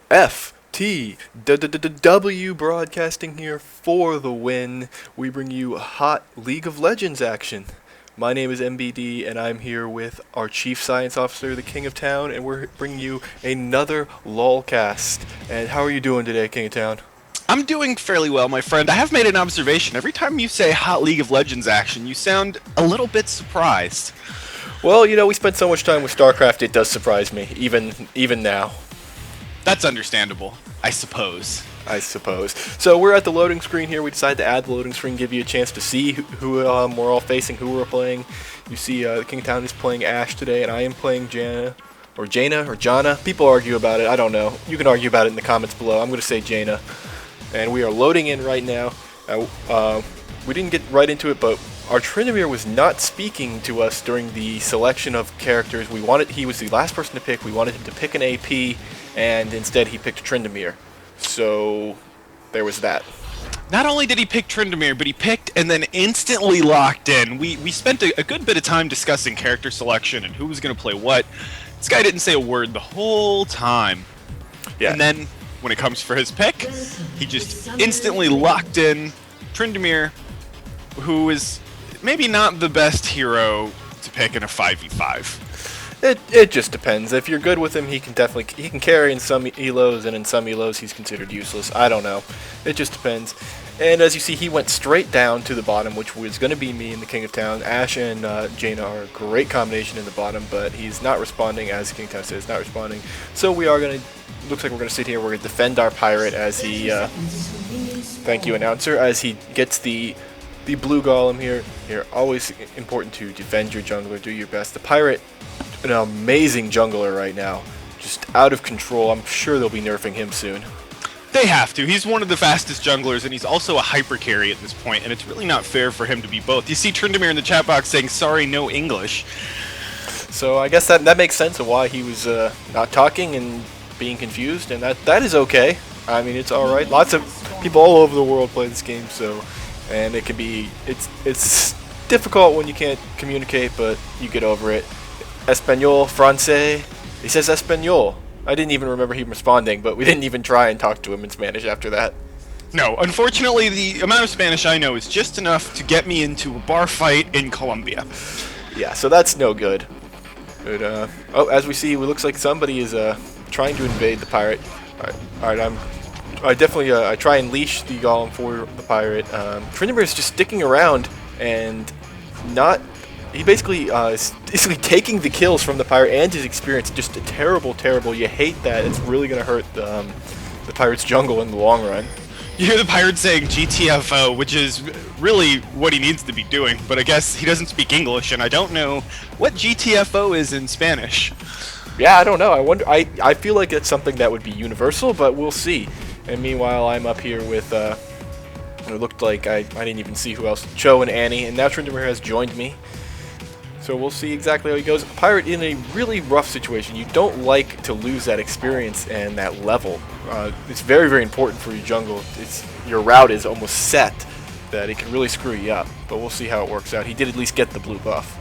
FTW Broadcasting here for the win. We bring you hot League of Legends action. My name is MBD, and I'm here with our Chief Science Officer, the King of Town, and we're bringing you another LOLCast. And how are you doing today, King of Town? I'm doing fairly well, my friend. I have made an observation. Every time you say hot League of Legends action, you sound a little bit surprised. Well, you know, we spent so much time with StarCraft, it does surprise me, even now. That's understandable, I suppose. So we're at the loading screen here. We decided to add the loading screen, give you a chance to see who we're all facing, who we're playing. You see the King of Town is playing Ashe today, and I am playing Jaina. People argue about it. I don't know. You can argue about it in the comments below. I'm going to say Jaina. And we are loading in right now. We didn't get right into it, but our Tryndamere was not speaking to us during the selection of characters. He was the last person to pick. We wanted him to pick an AP, and instead he picked Tryndamere. So there was that. Not only did he pick Tryndamere, but he picked and then instantly locked in. We spent a good bit of time discussing character selection and who was going to play what. This guy didn't say a word the whole time. Yeah. And then when it comes for his pick, he just instantly locked in Tryndamere, who is maybe not the best hero to pick in a 5v5. It just depends. If you're good with him, he can carry in some elos, and in some elos he's considered useless. I don't know. It just depends. And as you see, he went straight down to the bottom, which was going to be me and the King of Town. Ashe and Jaina are a great combination in the bottom, but he's not responding, as the King of Town says, not responding. So we are going to, looks like we're going to sit here, we're going to defend our pirate as he, thank you announcer, as he gets the blue golem here. Here, always important to defend your jungler, do your best. The pirate, an amazing jungler right now, just out of control. I'm sure they'll be nerfing him soon. They have to. He's one of the fastest junglers, and he's also a hyper carry at this point, and it's really not fair for him to be both. You see Tryndamere in the chat box saying, sorry, no English. So I guess that makes sense of why he was not talking and being confused, and that is okay. I mean, it's alright. Lots of people all over the world play this game, so, and it can be, it's difficult when you can't communicate, but you get over it. Espanol, Francais. He says Espanol. I didn't even remember him responding, but we didn't even try and talk to him in Spanish after that. No, unfortunately, the amount of Spanish I know is just enough to get me into a bar fight in Colombia. Yeah, so that's no good. But, as we see, it looks like somebody is trying to invade the pirate. Alright, I try and leash the golem for the pirate. Tryndamere is just sticking around and not. He basically is taking the kills from the pirate and his experience. Just terrible. You hate that. It's really going to hurt the pirate's jungle in the long run. You hear the pirate saying GTFO, which is really what he needs to be doing, but I guess he doesn't speak English, and I don't know what GTFO is in Spanish. Yeah, I don't know. I wonder. I feel like it's something that would be universal, but we'll see. And meanwhile, I'm up here with. It looked like I didn't even see who else. Cho and Annie, and now Tryndamere has joined me. So we'll see exactly how he goes. Pirate in a really rough situation. You don't like to lose that experience and that level. It's very, very important for your jungle. Your route is almost set that it can really screw you up. But we'll see how it works out. He did at least get the blue buff.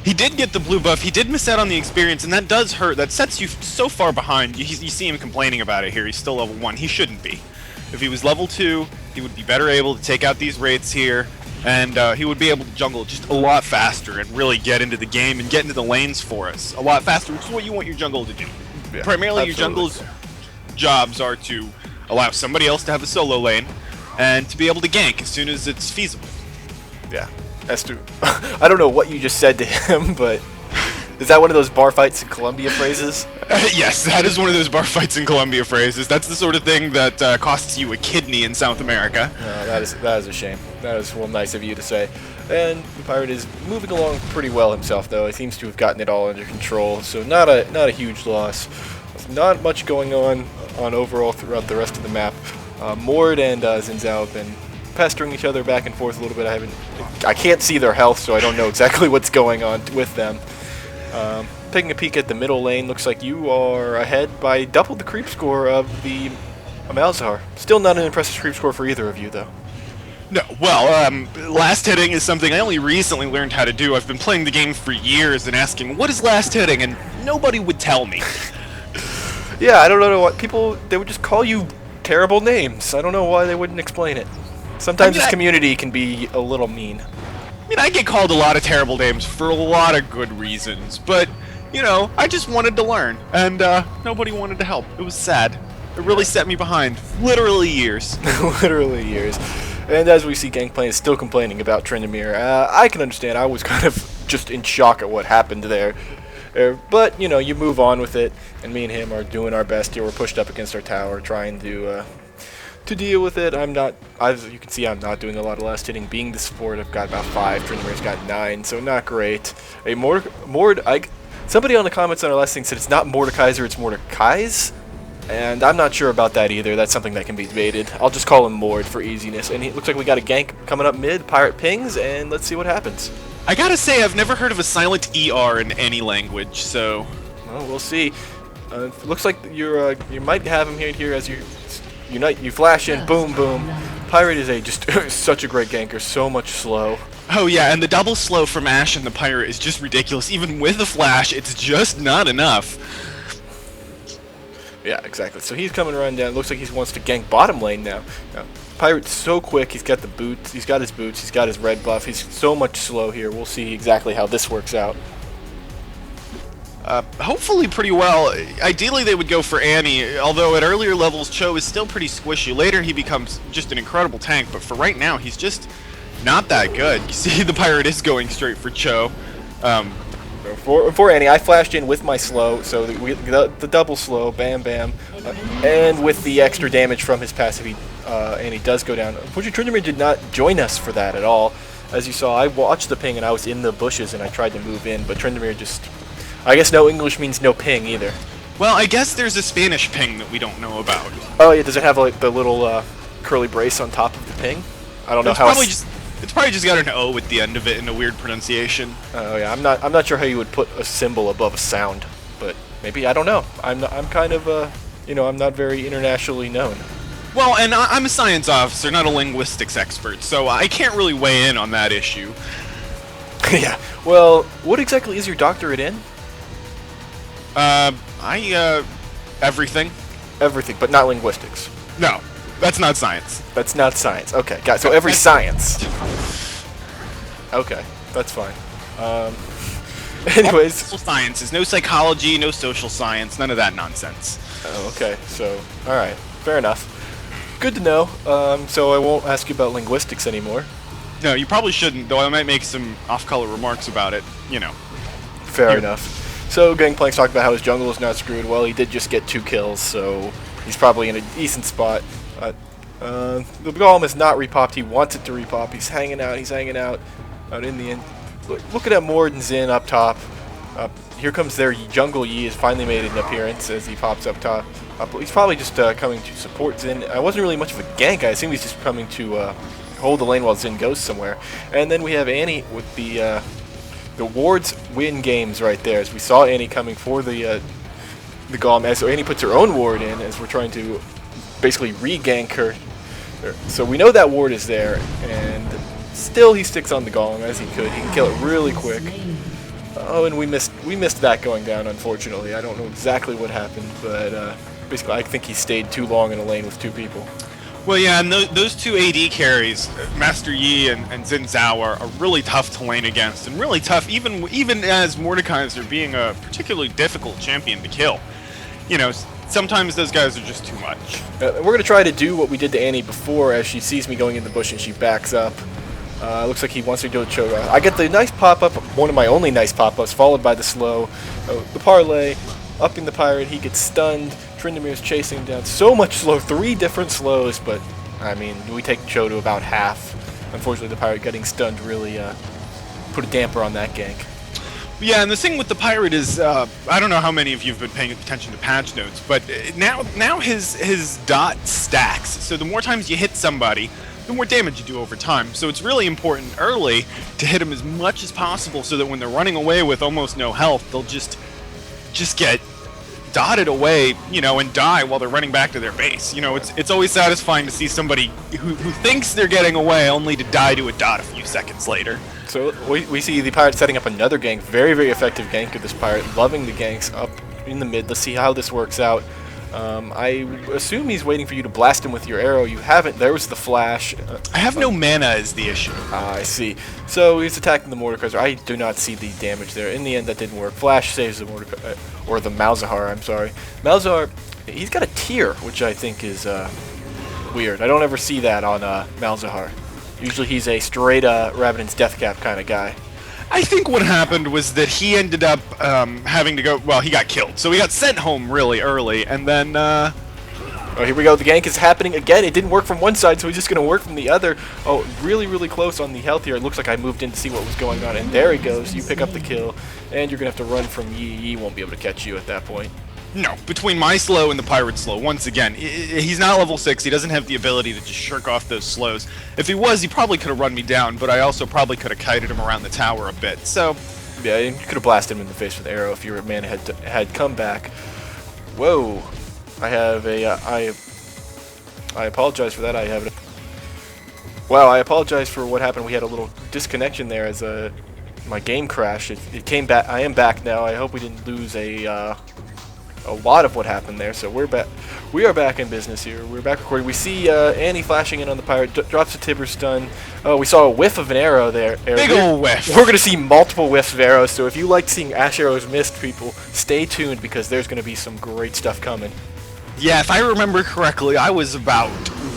He did get the blue buff. He did miss out on the experience, and that does hurt. That sets you so far behind. You see him complaining about it here. He's still level 1. He shouldn't be. If he was level 2, he would be better able to take out these wraiths here. And he would be able to jungle just a lot faster and really get into the game and get into the lanes for us a lot faster, which is what you want your jungle to do. Yeah, primarily, absolutely. your jungle's jobs are to allow somebody else to have a solo lane and to be able to gank as soon as it's feasible. Yeah, that's true. I don't know what you just said to him, but is that one of those bar fights in Colombia phrases? Yes, that is one of those bar fights in Colombia phrases. That's the sort of thing that costs you a kidney in South America. That is a shame. That is well nice of you to say. And the pirate is moving along pretty well himself, though. He seems to have gotten it all under control, so not a huge loss. Not much going on overall throughout the rest of the map. Mord and Xin Zhao have been pestering each other back and forth a little bit. I can't see their health, so I don't know exactly what's going on with them. Taking a peek at the middle lane, looks like you are ahead by double the creep score of the Malzahar. Still not an impressive creep score for either of you, though. No, well, last hitting is something I only recently learned how to do. I've been playing the game for years and asking, what is last hitting? And nobody would tell me. Yeah, I don't know what people, they would just call you terrible names. I don't know why they wouldn't explain it. Sometimes this community can be a little mean. I mean, I get called a lot of terrible names for a lot of good reasons, but, you know, I just wanted to learn, and nobody wanted to help. It was sad. It really set me behind. Literally years. Literally years. And as we see, Gangplank is still complaining about Tryndamere. I can understand. I was kind of just in shock at what happened there. But, you know, you move on with it, and me and him are doing our best here. We're pushed up against our tower, trying to deal with it. I'm not, as you can see, I'm not doing a lot of last hitting. Being the support, I've got about 5. Tryndamere's got 9, so not great. Somebody on the comments on our last thing said it's not Mordekaiser, it's Mordekai's. And I'm not sure about that either. That's something that can be debated. I'll just call him Mord for easiness. And it looks like we got a gank coming up mid. Pirate pings, and let's see what happens. I gotta say, I've never heard of a silent ER in any language, so... Well, we'll see. Looks like you might have him here as you flash in, boom, boom. Pirate is just such a great ganker, so much slow. Oh yeah, and the double slow from Ashe and the Pirate is just ridiculous. Even with the flash, it's just not enough. Yeah, exactly. So he's coming around down. Looks like he wants to gank bottom lane now. Pirate's so quick. He's got the boots. He's got his boots. He's got his red buff. He's so much slow here. We'll see exactly how this works out. Hopefully pretty well. Ideally they would go for Annie, although at earlier levels Cho is still pretty squishy. Later he becomes just an incredible tank, but for right now he's just not that good. You see the Pirate is going straight for Cho. For Annie, I flashed in with my slow, so the double slow, bam, bam, and with the extra damage from his passive, Annie does go down. Unfortunately, Tryndamere did not join us for that at all. As you saw, I watched the ping and I was in the bushes and I tried to move in, but Tryndamere just... I guess no English means no ping either. Well, I guess there's a Spanish ping that we don't know about. Oh yeah, does it have like the little curly brace on top of the ping? I don't know how. It's probably just got an O at the end of it in a weird pronunciation. Oh yeah, I'm not sure how you would put a symbol above a sound, but maybe, I don't know. I'm kind of I'm not very internationally known. Well, and I'm a science officer, not a linguistics expert, so I can't really weigh in on that issue. Yeah. Well, what exactly is your doctorate in? Everything. Everything, but not linguistics. No, that's not science. That's not science. Okay, got it. So every science. Okay, that's fine. Anyways. Social sciences, no psychology, no social science, none of that nonsense. Oh, okay. So, all right, fair enough. Good to know. So I won't ask you about linguistics anymore. No, you probably shouldn't, though I might make some off-color remarks about it, you know. Fair enough. So Gangplank's talking about how his jungle is not screwed. Well, he did just get 2 kills, so he's probably in a decent spot. The golem is not repopped. He wants it to repop. He's hanging out. Out in the end. Look at that Mord and Xin up top. Here comes their jungle Yi has finally made an appearance as he pops up top. He's probably just coming to support Xin. I wasn't really much of a gank. I assume he's just coming to hold the lane while Xin goes somewhere. And then we have Annie with the wards win games right there, as we saw Annie coming for the golem. So Annie puts her own ward in as we're trying to basically re-gank her. So we know that ward is there, and still he sticks on the golem as he could. He can kill it really quick. Oh, and we missed that going down, unfortunately. I don't know exactly what happened, but basically I think he stayed too long in a lane with 2 people. Well, yeah, and those 2 AD carries, Master Yi and Xin Zhao, are really tough to lane against, and really tough even as Mordekaiser being a particularly difficult champion to kill. You know, sometimes those guys are just too much. We're going to try to do what we did to Annie before, as she sees me going in the bush and she backs up. Looks like he wants to do a choke. I get the nice pop-up, one of my only nice pop-ups, followed by the slow. The parlay, upping the Pirate, he gets stunned. Tryndamere's chasing him down. So much slow, 3 different slows, but, I mean, we take Cho to about half. Unfortunately, the Pirate getting stunned really put a damper on that gank. Yeah, and the thing with the Pirate is, I don't know how many of you have been paying attention to patch notes, but now his dot stacks. So the more times you hit somebody, the more damage you do over time. So it's really important early to hit them as much as possible so that when they're running away with almost no health, they'll just get dotted away, you know, and die while they're running back to their base. You know, it's always satisfying to see somebody who thinks they're getting away only to die to a dot a few seconds later. So we see the Pirate setting up another gank, very, very effective gank of this Pirate, loving the ganks up in the mid. Let's see how this works out. I assume he's waiting for you to blast him with your arrow. You haven't. There was the flash. I have no mana is the issue. I see. So he's attacking the Mordekaiser. I do not see the damage there. In the end, that didn't work. Flash saves the Mordekaiser, or the Malzahar, I'm sorry. Malzahar, he's got a tear, which I think is weird. I don't ever see that on Malzahar. Usually he's a straight Rabbidan's Death Cap kind of guy. I think what happened was that he ended up having to go. Well, he got killed, so he got sent home really early, and then. Oh, here we go. The gank is happening again. It didn't work from one side, so he's just going to work from the other. Oh, really, really close on the health here. It looks like I moved in to see what was going on, and there he goes. You pick up the kill, and you're going to have to run from Yi. Yi won't be able to catch you at that point. No, between my slow and the pirate slow, once again, he's not level 6. He doesn't have the ability to just shirk off those slows. If he was, he probably could have run me down, but I also probably could have kited him around the tower a bit. So, yeah, you could have blasted him in the face with an arrow if your man had come back. Whoa, I have a I apologize for that. I have it. Wow, I apologize for what happened. We had a little disconnection there as my game crashed. It came back. I am back now. I hope we didn't lose a lot of what happened there. So we're back. We are back in business here. We're back recording. We see Annie flashing in on the pirate. Drops a Tibber stun. Oh, we saw a whiff of an arrow there. Big ol' whiff. We're going to see multiple whiffs of arrows. So if you like seeing Ash arrows missed, people, stay tuned because there's going to be some great stuff coming. Yeah, if I remember correctly, I was about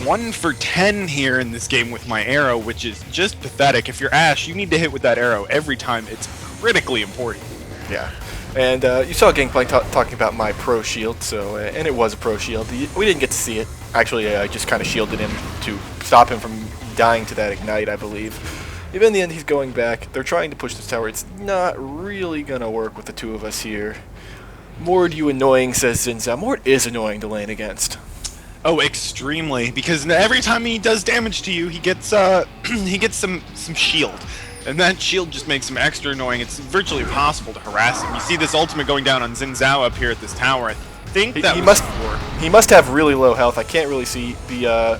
1 for 10 here in this game with my arrow, which is just pathetic. If you're Ash, you need to hit with that arrow every time. It's critically important. Yeah. And you saw Gangplank talking about my pro shield, so and it was a pro shield. We didn't get to see it. Actually, I just kind of shielded him to stop him from dying to that ignite, I believe. If in the end he's going back, they're trying to push this tower. It's not really going to work with the two of us here. Mord, you annoying, says Zinza. Mord is annoying to lane against. Oh, extremely, because every time he does damage to you, he gets he gets some shield. And that shield just makes him extra annoying. It's virtually impossible to harass him. You see this ultimate going down on Xin Zhao up here at this tower. I think that he must have really low health. I can't really see the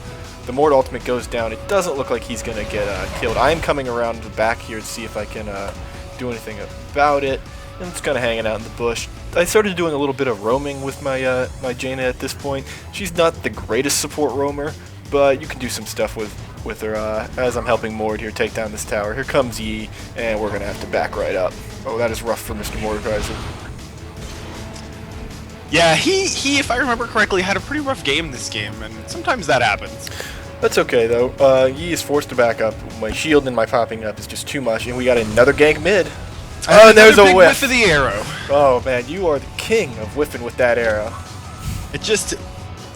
Mord ultimate goes down. It doesn't look like he's gonna get killed. I am coming around the back here to see if I can do anything about it. I'm just kind of hanging out in the bush. I started doing a little bit of roaming with my my Jaina at this point. She's not the greatest support roamer, but you can do some stuff with her as I'm helping Mord here take down this tower. Here comes Yi, and we're going to have to back right up. Oh, that is rough for Mr. Mordekaiser. Yeah, he, if I remember correctly, had a pretty rough game this game, and sometimes that happens. That's okay, though. Yi is forced to back up. My shield and my popping up is just too much, and we got another gank mid. Oh, and there's a whiff of the arrow. Oh, man, you are the king of whiffing with that arrow. It just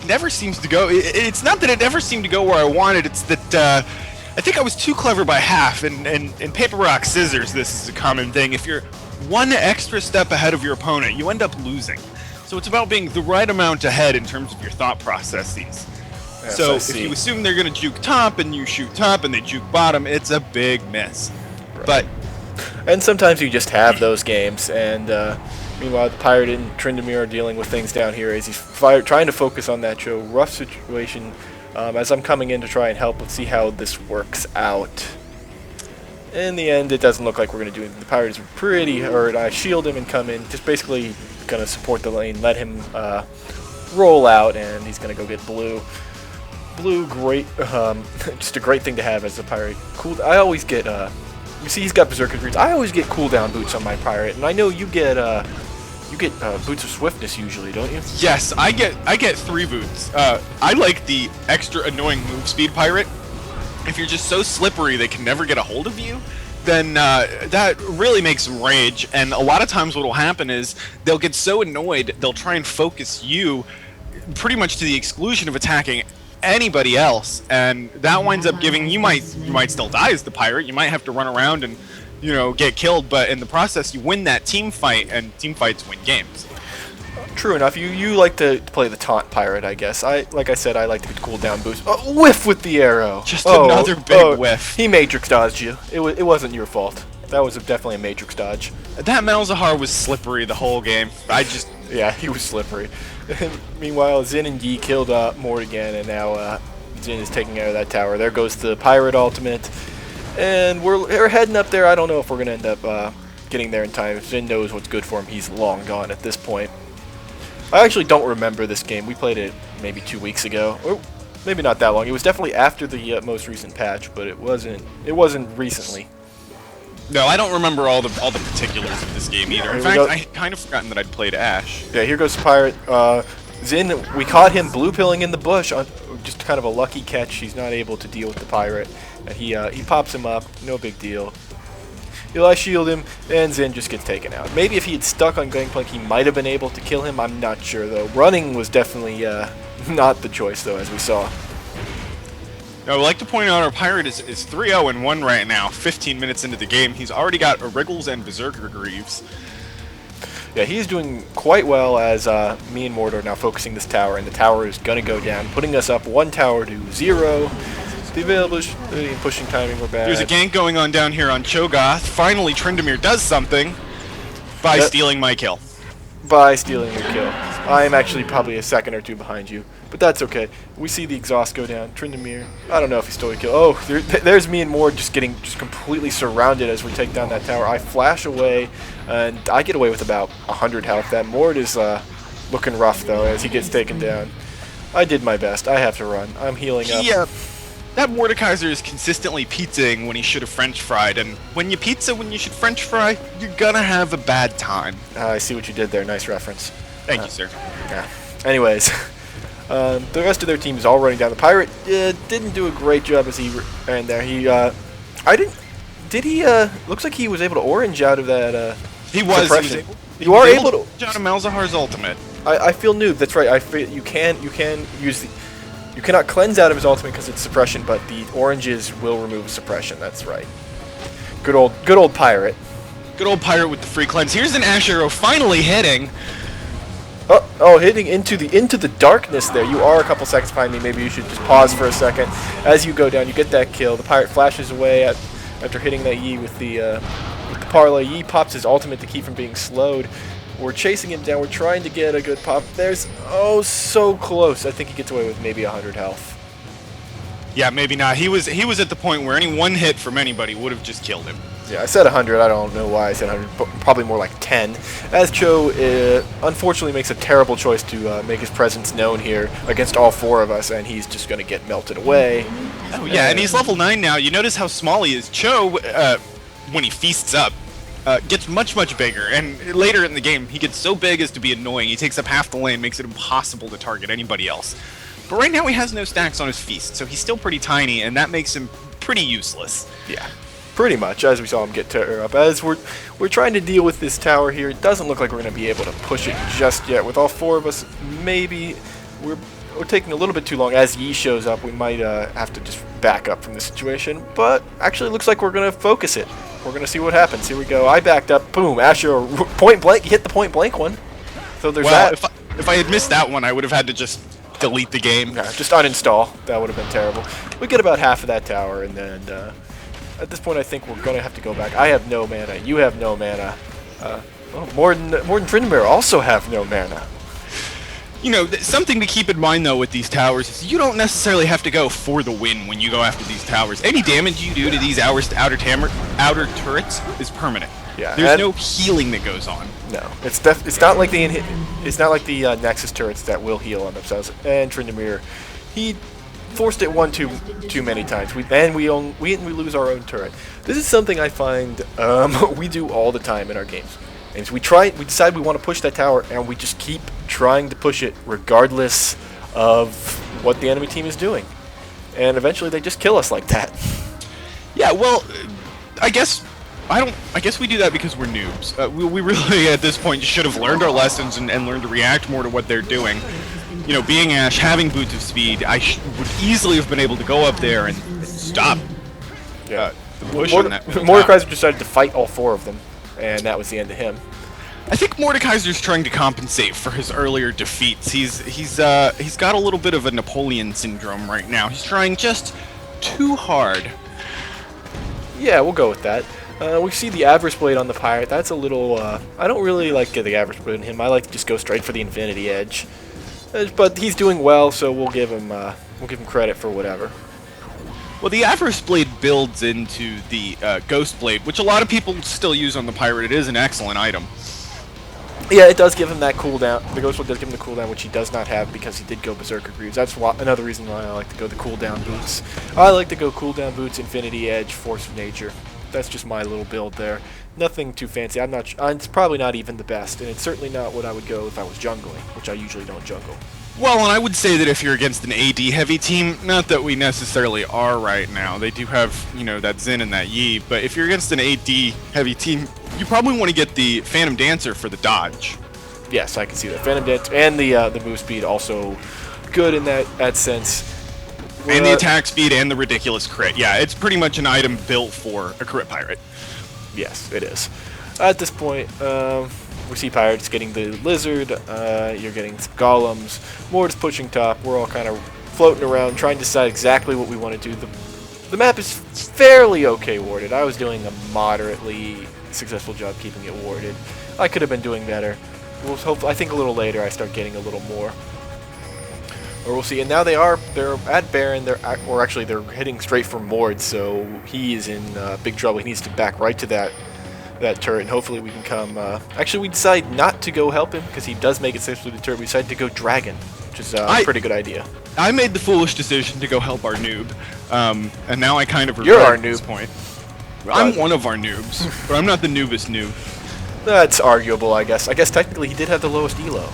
never seems to go. It's not that it never seemed to go where I wanted. It's that I think I was too clever by half. And in paper, rock, scissors, this is a common thing. If you're one extra step ahead of your opponent, you end up losing. So it's about being the right amount ahead in terms of your thought processes. Yes, so if you assume they're going to juke top and you shoot top and they juke bottom, it's a big miss. Right. And sometimes you just have those games, and meanwhile the Pirate and Tryndamere are dealing with things down here as he's trying to focus on that show. Rough situation as I'm coming in to try and help. Let's see how this works out. In the end, it doesn't look like we're going to do anything. The Pirate is pretty hurt. I shield him and come in, just basically going to support the lane, let him roll out, and he's going to go get blue. Blue, great, just a great thing to have as a Pirate. Cool. I always get... you see, he's got Berserker boots. I always get cooldown boots on my Pirate, and I know you get boots of swiftness usually, don't you? Yes, I get 3 boots. I like the extra annoying move speed Pirate. If you're just so slippery they can never get a hold of you, then that really makes them rage. And a lot of times what will happen is they'll get so annoyed they'll try and focus you pretty much to the exclusion of attacking anybody else, and that winds up giving you might still die as the Pirate. You might have to run around and get killed, but in the process you win that team fight, and team fights win games. True enough. You like to play the taunt Pirate, I guess. Like I said, I like to get cooldown boost. Oh, whiff with the arrow. Just another big whiff. He matrix dodged you. It wasn't your fault. That was definitely a matrix dodge. That Malzahar was slippery the whole game. Yeah, he was slippery. Meanwhile, Xin and Yi killed Mord again, and now Xin is taking out of that tower. There goes the Pirate ultimate, and we're heading up there. I don't know if we're going to end up getting there in time. If Xin knows what's good for him, he's long gone at this point. I actually don't remember this game. We played it maybe 2 weeks ago, or maybe not that long. It was definitely after the most recent patch, but it wasn't recently. No, I don't remember all the particulars of this game either. In fact, I had kind of forgotten that I'd played Ash. Yeah, here goes the pirate. Zin, we caught him blue pilling in the bush on just kind of a lucky catch. He's not able to deal with the pirate, and he pops him up. No big deal. Eli shield him, and Zin just gets taken out. Maybe if he had stuck on Gangplank, he might have been able to kill him. I'm not sure though. Running was definitely not the choice though, as we saw. I would like to point out our pirate is 3-0-1 right now, 15 minutes into the game. He's already got Wriggles and Berserker Greaves. Yeah, he's doing quite well as me and Mort are now focusing this tower, and the tower is going to go down, putting us up 1 tower to 0. The availability and pushing timing were bad. There's a gank going on down here on Cho'Gath. Finally, Tryndamere does something by stealing my kill. By stealing your kill. I am actually probably a second or two behind you, but that's okay. We see the exhaust go down. Tryndamere, I don't know if he stole your kill. Oh, there's me and Mort just getting completely surrounded as we take down that tower. I flash away, and I get away with about 100 health. That Mort is looking rough, though, as he gets taken down. I did my best. I have to run. I'm healing up. Yeah. That Mordekaiser is consistently pizzaing when he should have French fried, and when you pizza when you should French fry, you're gonna have a bad time. I see what you did there. Nice reference. Thank you, sir. Yeah. Anyways, the rest of their team is all running down. The pirate didn't do a great job as he ran there. He, Did he? Looks like he was able to orange out of that. He was able. You are able to out of Malzahar's ultimate. I feel noob. That's right. I feel you can use the. You cannot cleanse out of his ultimate because it's suppression, but the oranges will remove suppression. That's right. Good old pirate. Good old pirate with the free cleanse. Here's an Ash arrow finally hitting. Oh, hitting into the darkness there. You are a couple seconds behind me. Maybe you should just pause for a second. As you go down, you get that kill. The pirate flashes away after hitting that Yi with the parlay. Yi pops his ultimate to keep from being slowed. We're chasing him down. We're trying to get a good pop. There's, oh, so close. I think he gets away with maybe 100 health. Yeah, maybe not. He was at the point where any one hit from anybody would have just killed him. Yeah, I said 100. I don't know why I said 100. But probably more like 10. As Cho unfortunately makes a terrible choice to make his presence known here against all 4 of us, and he's just going to get melted away. Oh yeah, and he's level 9 now. You notice how small he is. Cho, when he feasts up, gets much bigger, and later in the game he gets so big as to be annoying. He takes up half the lane, makes it impossible to target anybody else. But right now he has no stacks on his feast, so he's still pretty tiny, and that makes him pretty useless. Yeah, pretty much, as we saw him get tear up. As we're trying to deal with this tower here, it doesn't look like we're going to be able to push it just yet. With all 4 of us, maybe we're taking a little bit too long. As Yi shows up, we might have to just back up from the situation, but actually it looks like we're going to focus it. We're going to see what happens. Here we go. I backed up. Boom. Asher, point blank. Hit the point blank one. So there's that. If I had missed that one, I would have had to just delete the game. Yeah, just uninstall. That would have been terrible. We get about half of that tower, and then at this point I think we're going to have to go back. I have no mana. You have no mana. Morden Tryndamere also have no mana. You know, something to keep in mind, though, with these towers is you don't necessarily have to go for the win when you go after these towers. Any damage you do to these outer turrets is permanent. Yeah, there's no healing that goes on. No, it's not like the Nexus turrets that will heal on themselves. And Tryndamere, he forced it one too many times. We lose our own turret. This is something I find we do all the time in our games. And so we decide we want to push that tower, and we just keep trying to push it regardless of what the enemy team is doing. And eventually they just kill us like that. Yeah, well, I guess we do that because we're noobs. We really, at this point, should have learned our lessons and learned to react more to what they're doing. You know, being Ash, having boots of speed, I would easily have been able to go up there and stop the push on that. Mordekaiser decided to fight all 4 of them. And that was the end of him. I think Mordekaiser's trying to compensate for his earlier defeats. He's got a little bit of a Napoleon syndrome right now. He's trying just too hard. Yeah, we'll go with that. We see the Avarice Blade on the pirate. That's a little. I don't really like the Avarice Blade in him. I like to just go straight for the Infinity Edge. But he's doing well, so we'll give him credit for whatever. Well, the Avarice Blade builds into the Ghost Blade, which a lot of people still use on the pirate. It is an excellent item. Yeah, it does give him that cooldown. The Ghost Wheel does give him the cooldown, which he does not have because he did go Berserker Greaves. That's another reason why I like to go the cooldown boots. I like to go cooldown boots, Infinity Edge, Force of Nature. That's just my little build there. Nothing too fancy. It's probably not even the best, and it's certainly not what I would go if I was jungling, which I usually don't jungle. Well, and I would say that if you're against an AD heavy team, not that we necessarily are right now. They do have, you know, that Xin and that Yi, but if you're against an AD heavy team, you probably want to get the Phantom Dancer for the dodge. Yes, I can see that. Phantom Dancer and the move speed also good in that sense. And the attack speed and the ridiculous crit. Yeah, it's pretty much an item built for a crit pirate. Yes, it is. At this point, we see pirates getting the lizard, you're getting some golems, Mort is pushing top, we're all kind of floating around trying to decide exactly what we want to do. The map is fairly okay warded. I was doing a moderately successful job keeping it warded. I could have been doing better. I think a little later I start getting a little more. Or we'll see. And now they're at Baron, they're heading straight for Mord, so he is in big trouble. He needs to back right to that turret, and hopefully we can come... actually, we decide not to go help him, because he does make it safe through the turret. We decide to go Dragon, which is a pretty good idea. I made the foolish decision to go help our noob, and now I kind of You're regret our at this noob. point. I'm one of our noobs, but I'm not the noobest noob. That's arguable, I guess. I guess technically he did have the lowest elo.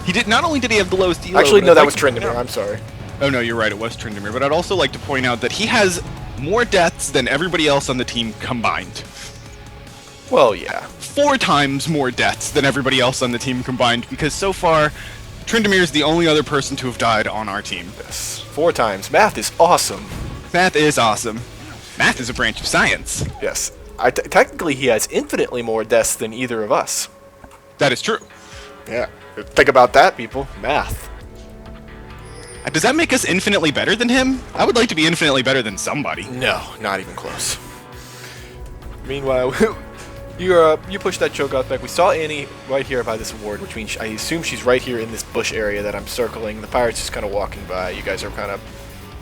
He did. Not only did he have the lowest elo... Actually, but no, I'd that like was to point Tryndamere. out- I'm sorry. Oh, no, you're right. It was Tryndamere. But I'd also like to point out that he has more deaths than everybody else on the team combined. Well, yeah. 4 times more deaths than everybody else on the team combined, because so far, Tryndamere is the only other person to have died on our team. Yes. 4 times. Math is awesome. Math is awesome. Math is a branch of science. Yes. Technically, he has infinitely more deaths than either of us. That is true. Yeah. Think about that, people. Math. Does that make us infinitely better than him? I would like to be infinitely better than somebody. No, not even close. Meanwhile, you push that Cho'Gath back. We saw Annie right here by this ward, which means I assume she's right here in this bush area that I'm circling. The pirates just kind of walking by. You guys are kind of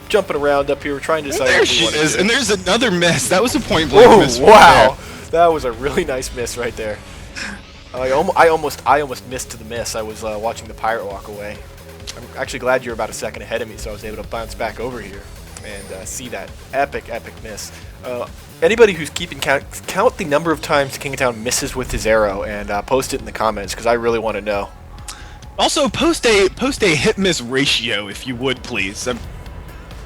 jumping around up here. We're trying to decide There what we she want to is, do. and there's another miss. That was a point blank Oh, miss. wow. That was a really nice miss right there. I almost missed the miss. I was watching the pirate walk away. I'm actually glad you're about a second ahead of me, so I was able to bounce back over here and see that epic miss. Anybody who's keeping count the number of times King of Town misses with his arrow and post it in the comments, because I really want to know. Also, post a hit miss ratio if you would, please. I'm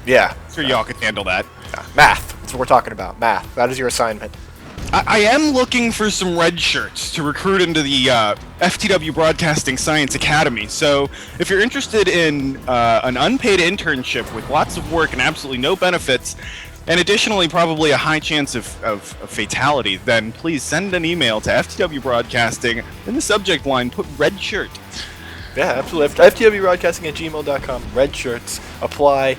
Yeah. sure y'all could handle that. Math. That's what we're talking about. Math. That is your assignment. I am looking for some red shirts to recruit into the FTW Broadcasting Science Academy. So if you're interested in an unpaid internship with lots of work and absolutely no benefits, and additionally probably a high chance of fatality, then please send an email to FTW Broadcasting. In the subject line, put red shirt. Yeah, absolutely. FTWBroadcasting@gmail.com. Red shirts. Apply.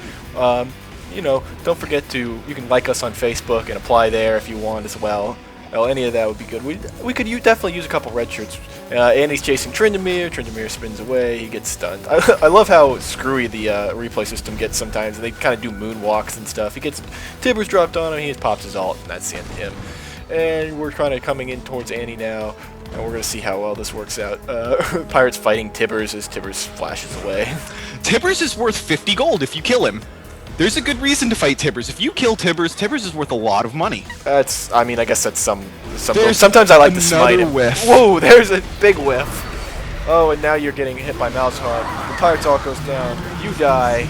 You know, don't forget you can like us on Facebook and apply there if you want as well. Any of that would be good. We could definitely use a couple red shirts. Andy's chasing Tryndamere. Tryndamere spins away. He gets stunned. I love how screwy the replay system gets sometimes. They kind of do moonwalks and stuff. He gets Tibbers dropped on him. He just pops his ult, and that's the end of him. And we're kind of coming in towards Andy now. And we're going to see how well this works out. Pirates fighting Tibbers as Tibbers flashes away. Tibbers is worth 50 gold if you kill him. There's a good reason to fight Tibbers. If you kill Tibbers, Tibbers is worth a lot of money. I mean, I guess that's some. Sometimes I like to smite him. Whiff. Whoa, there's a big whiff. Oh, and now you're getting hit by Malzahar. The Pirate's ult goes down. You die.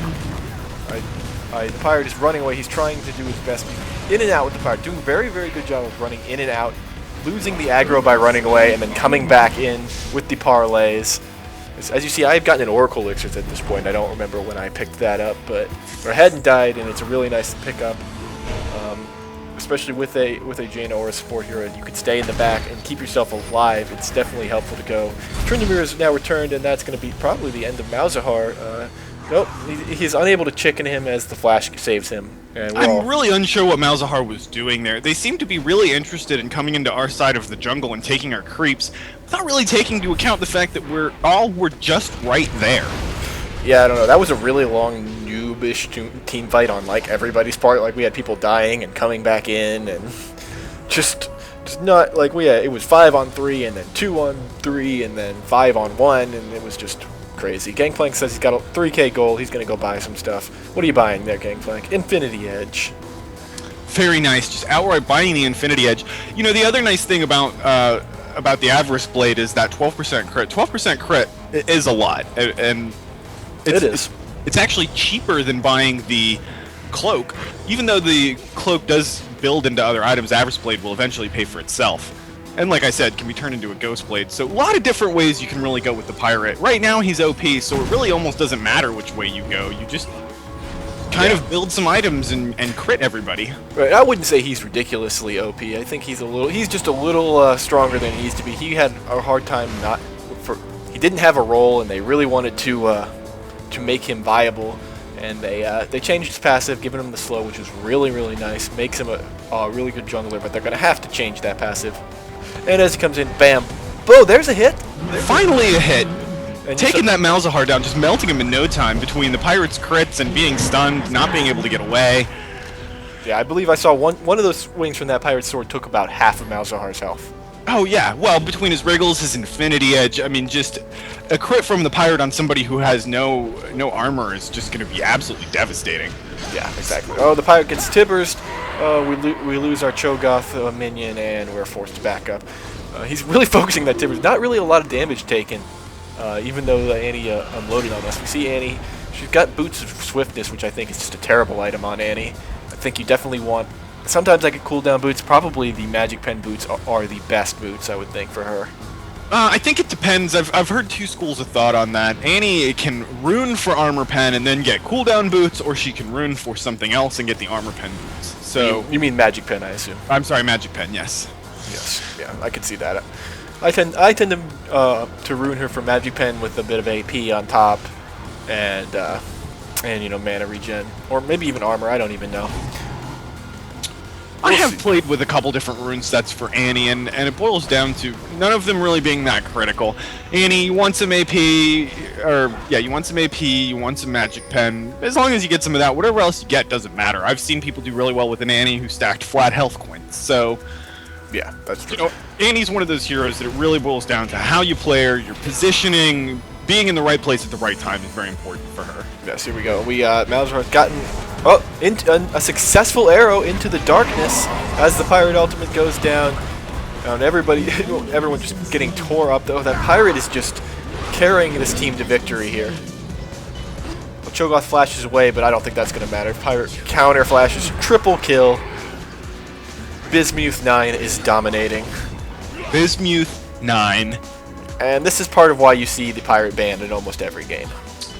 The Pirate is running away. He's trying to do his best. In and out with the Pirate. Doing a very, very good job of running in and out. Losing the aggro by running away and then coming back in with the parlays. As you see, I've gotten an Oracle Elixir at this point. I don't remember when I picked that up, but I hadn't died, and it's a really nice pickup. Especially with a Jaina or a support hero, you can stay in the back and keep yourself alive. It's definitely helpful to go. Tryndamere is now returned, and that's going to be probably the end of Malzahar. Nope, he's unable to chicken him as the flash saves him. And I'm really unsure what Malzahar was doing there. They seem to be really interested in coming into our side of the jungle and taking our creeps, not really taking into account the fact that we're just right there. Yeah, I don't know. That was a really long noobish team fight on like everybody's part. Like we had people dying and coming back in, and just Just not like it was 5-on-3 and then 2-on-3 and then 5-on-1, and it was just crazy. Gangplank says he's got a 3K gold. He's gonna go buy some stuff. What are you buying there, Gangplank? Infinity Edge. Very nice, just outright buying the Infinity Edge. You know, the other nice thing about the Avarice Blade is that 12% crit. 12% crit is a lot, and it's actually cheaper than buying the cloak. Even though the cloak does build into other items, Avarice Blade will eventually pay for itself. And like I said, can be turned into a Ghost Blade. So a lot of different ways you can really go with the Pirate. Right now he's OP, so it really almost doesn't matter which way you go. You just kind of build some items and crit everybody. Right, I wouldn't say he's ridiculously OP. I think he's just a little stronger than he needs to be. He had a hard time he didn't have a role, and they really wanted to make him viable. And they changed his passive, giving him the slow, which was really, really nice. Makes him a really good jungler, but they're going to have to change that passive. And as he comes in, bam, boom, there's a hit. Finally a hit. And taking that Malzahar down, just melting him in no time between the Pirate's crits and being stunned, not being able to get away. Yeah, I believe I saw one of those swings from that Pirate's sword took about half of Malzahar's health. Oh yeah, well, between his Wriggles, his Infinity Edge, I mean, just a crit from the Pirate on somebody who has no armor is just going to be absolutely devastating. Yeah, exactly. Oh, the Pirate gets Tibbers. We lose our Cho'Gath minion, and we're forced to back up. He's really focusing that Tibbers. Not really a lot of damage taken, even though Annie unloaded on us. We see Annie. She's got Boots of Swiftness, which I think is just a terrible item on Annie. I think you definitely want... Sometimes I get cooldown boots. Probably the Magic Pen boots are the best boots, I would think, for her. I think it depends. I've heard two schools of thought on that. Annie can rune for Armor Pen and then get cooldown boots, or she can rune for something else and get the Armor Pen boots. So you mean Magic Pen, I assume? I'm sorry, Magic Pen. Yes. Yes. Yeah, I could see that. I tend to rune her for Magic Pen with a bit of AP on top, and mana regen, or maybe even armor. I don't even know. I have played with a couple different rune sets for Annie, and it boils down to none of them really being that critical. Annie, you want some AP, you want some AP, you want some Magic Pen. As long as you get some of that, whatever else you get doesn't matter. I've seen people do really well with an Annie who stacked flat health coins, so... Yeah, that's true. You know, Annie's one of those heroes that it really boils down to how you play her, your positioning, being in the right place at the right time is very important for her. Yes, here we go. Malzahar's gotten a successful arrow into the darkness as the Pirate ultimate goes down. And everyone just getting tore up, though. That Pirate is just carrying this team to victory here. Well, Cho'Gath flashes away, but I don't think that's going to matter. Pirate counter flashes, triple kill. Bismuth 9 is dominating. Bismuth 9. And this is part of why you see the Pirate banned in almost every game.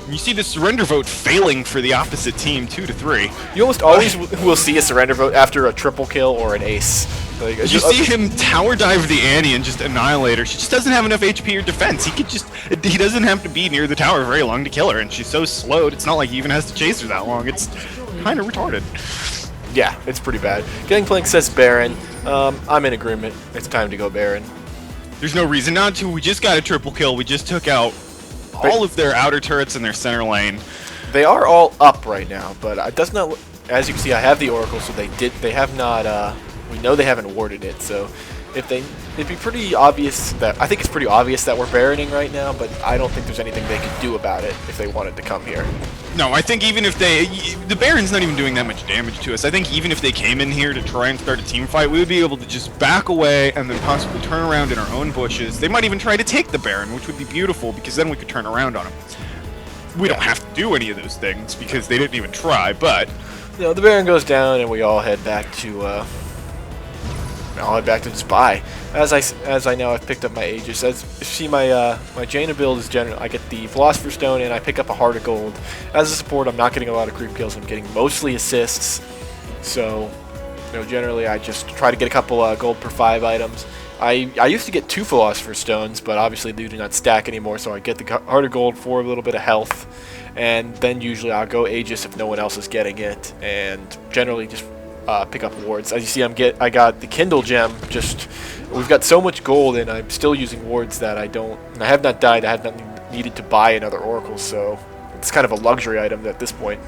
You see the surrender vote failing for the opposite team 2-3. You almost always will see a surrender vote after a triple kill or an ace. Like, you see him tower dive the Annie and just annihilate her. She just doesn't have enough HP or defense. He doesn't have to be near the tower very long to kill her, and she's so slowed, it's not like he even has to chase her that long. It's kind of retarded. Yeah, it's pretty bad. Gangplank says Baron. I'm in agreement. It's time to go Baron. There's no reason not to. We just got a triple kill. We just took out all of their outer turrets in their center lane. They are all up right now, but it does not. As you can see, I have the Oracle, so they have not. We know they haven't awarded it, so it'd be pretty obvious that I think it's pretty obvious that we're Baroning right now, but I don't think there's anything they could do about it if they wanted to come here. No, I think even if the Baron's not even doing that much damage to us. I think even if they came in here to try and start a team fight, we would be able to just back away and then possibly turn around in our own bushes. They might even try to take the Baron, which would be beautiful because then we could turn around on them. We don't have to do any of those things because they didn't even try, but... The Baron goes down and we all head back to... the Spy. As I know, I've picked up my Aegis. As you see, my Jaina build is generally I get the Philosopher's Stone and I pick up a Heart of Gold. As a support, I'm not getting a lot of creep kills. I'm getting mostly assists. So, generally I just try to get a couple gold per 5 items. I used to get 2 Philosopher's Stones, but obviously they do not stack anymore. So I get the Heart of Gold for a little bit of health, and then usually I'll go Aegis if no one else is getting it, and generally just pick up wards. As you see, I got the Kindle gem. We've got so much gold, and I'm still using wards that I have not died. I have not needed to buy another Oracle, so it's kind of a luxury item at this point.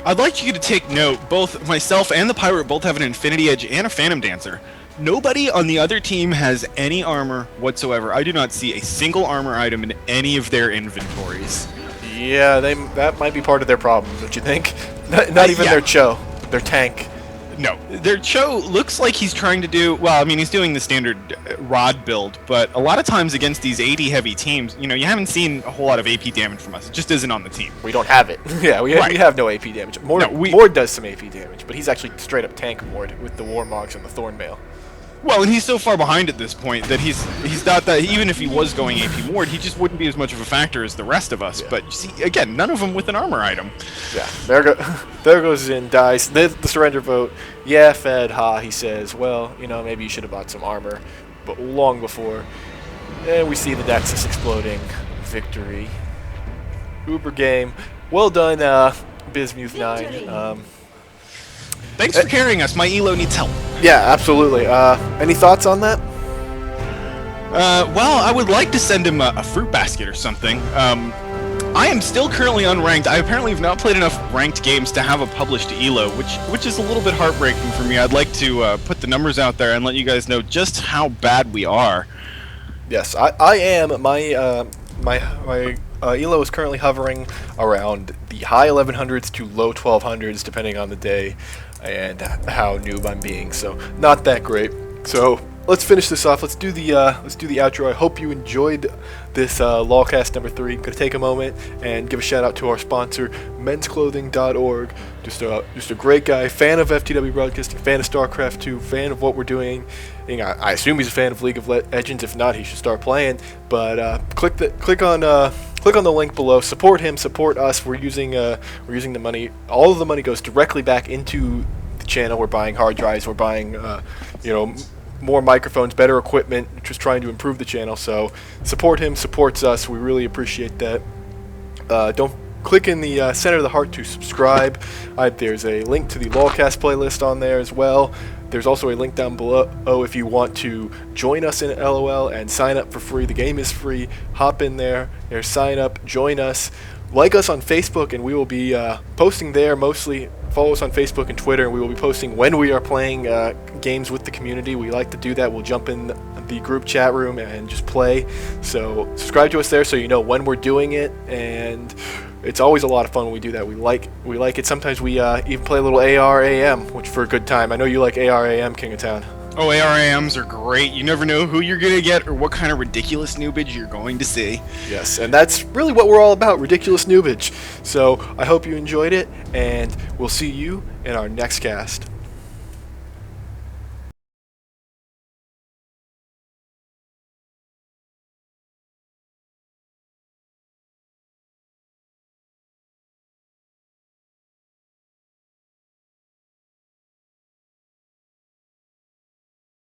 I'd like you to take note. Both myself and the Pirate both have an Infinity Edge and a Phantom Dancer. Nobody on the other team has any armor whatsoever. I do not see a single armor item in any of their inventories. Yeah, that might be part of their problem, don't you think? Not even yeah. their Cho, their tank. No, their Cho looks like he's trying to do, well, I mean, he's doing the standard rod build, but a lot of times against these 80 heavy teams, you know, you haven't seen a whole lot of AP damage from us. It just isn't on the team. We don't have it. Yeah, we have no AP damage. Mord does some AP damage, but he's actually straight up tank Mord with the Warmogs and the Thornmail. Well, and he's so far behind at this point that he's not that, even if he was going AP Mord, he just wouldn't be as much of a factor as the rest of us. Yeah. But you see, again, none of them with an armor item. Yeah, there goes Zin, dies. The surrender vote. Yeah, Fed, ha, he says, well, you know, maybe you should have bought some armor, but long before. And we see the Nexus exploding. Victory. Uber game. Well done, Bismuth9. Thanks for carrying us. My Elo needs help. Yeah, absolutely. Any thoughts on that? Well, I would like to send him a fruit basket or something. I am still currently unranked. I apparently have not played enough ranked games to have a published Elo, which is a little bit heartbreaking for me. I'd like to put the numbers out there and let you guys know just how bad we are. Yes, I am. My Elo is currently hovering around the high 1100s to low 1200s, depending on the day and how noob I'm being. So not that great. So let's finish this off. Let's do the outro. I hope you enjoyed this LOLCast number 3. I'm gonna take a moment and give a shout out to our sponsor, mensclothing.org. Just a great guy, fan of FTW Broadcasting, fan of StarCraft 2, fan of what we're doing. I assume he's a fan of League of Legends. If not, he should start playing. But click on the link below. Support him. Support us. We're using the money. All of the money goes directly back into the channel. We're buying hard drives. We're buying more microphones, better equipment. Just trying to improve the channel. So support him. Supports us. We really appreciate that. Don't click in the center of the heart to subscribe. There's a link to the LOLCast playlist on there as well. There's also a link down below if you want to join us in LOL and sign up for free. The game is free. Hop in there, sign up, join us. Like us on Facebook, and we will be posting there mostly. Follow us on Facebook and Twitter, and we will be posting when we are playing games with the community. We like to do that. We'll jump in the group chat room and just play. So subscribe to us there so you know when we're doing it, and it's always a lot of fun when we do that. We like it. Sometimes we even play a little ARAM, which for a good time. I know you like ARAM, King of Town. Oh, ARAMs are great. You never know who you're going to get or what kind of ridiculous noobage you're going to see. Yes, and that's really what we're all about, ridiculous noobage. So I hope you enjoyed it, and we'll see you in our next cast.